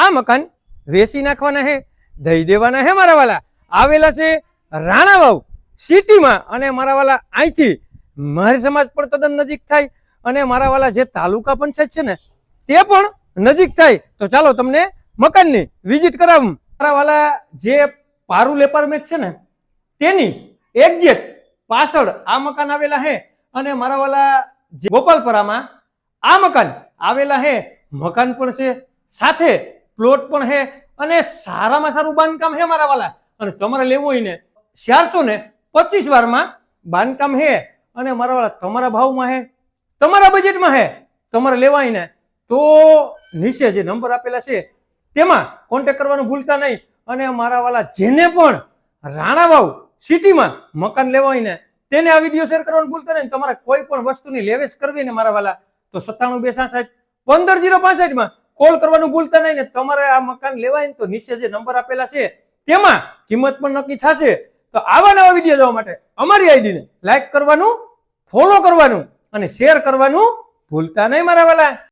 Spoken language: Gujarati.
આ મકાન વેચી નાખવાના હે, દઈ દેવાના હે મારા વાલા। આવેલા છે રાણાવાવ સિટીમાં અને મારા વાલા અહીંથી મારી સમાજ પણ તદ્દન નજીક થાય અને મારા વાલા જે તાલુકા પંચાયત છે ને તે પણ નજીક થાય। તો ચાલો તમને મકાનની વિઝિટ કરાવું। મારા વાલા જે પારુલ એપાર્ટમેન્ટ છે ને તેની એક્ઝેક્ટ પાછળ આ મકાન આવેલા હે અને મારા વાલા જે ગોપાલપરામાં આ મકાન આવેલા હે। મકાન પણ છે, સાથે પ્લોટ પણ હે અને સારામાં સારું બાંધકામ હે મારા વાલા। અને તમારે લેવું હોય ને 425 વારમાં બાંધકામ હે અને મારા વાલા તમારા ભાવમાં હે, તમારા બજેટમાં હે, તમારે લેવાય ને તો નીચે જે નંબર આપેલા છે તેમાં કોન્ટેક્ટ કરવાનું ભૂલતા નહીં। અને મારા વાલા જેને પણ રાણાવાવ સિટીમાં મકાન લેવા હોય ને તેને આ વિડીયો શેર કરવાનું ભૂલતા નહીં। તમારે કોઈ પણ વસ્તુની લેવેચ કરવી ને મારા વાલા તો 9726615065 માં કોલ કરવાનું ભૂલતા નહીં ને તમારે આ મકાન લેવાય ને તો નીચે જે નંબર આપેલા છે તેમાં કિંમત પણ નક્કી થશે। તો આવા નવા વિડીયો જોવા માટે અમારી આઈડીને લાઈક કરવાનું, ફોલો કરવાનું અને શેર કરવાનું ભૂલતા નહીં મારા વાલા।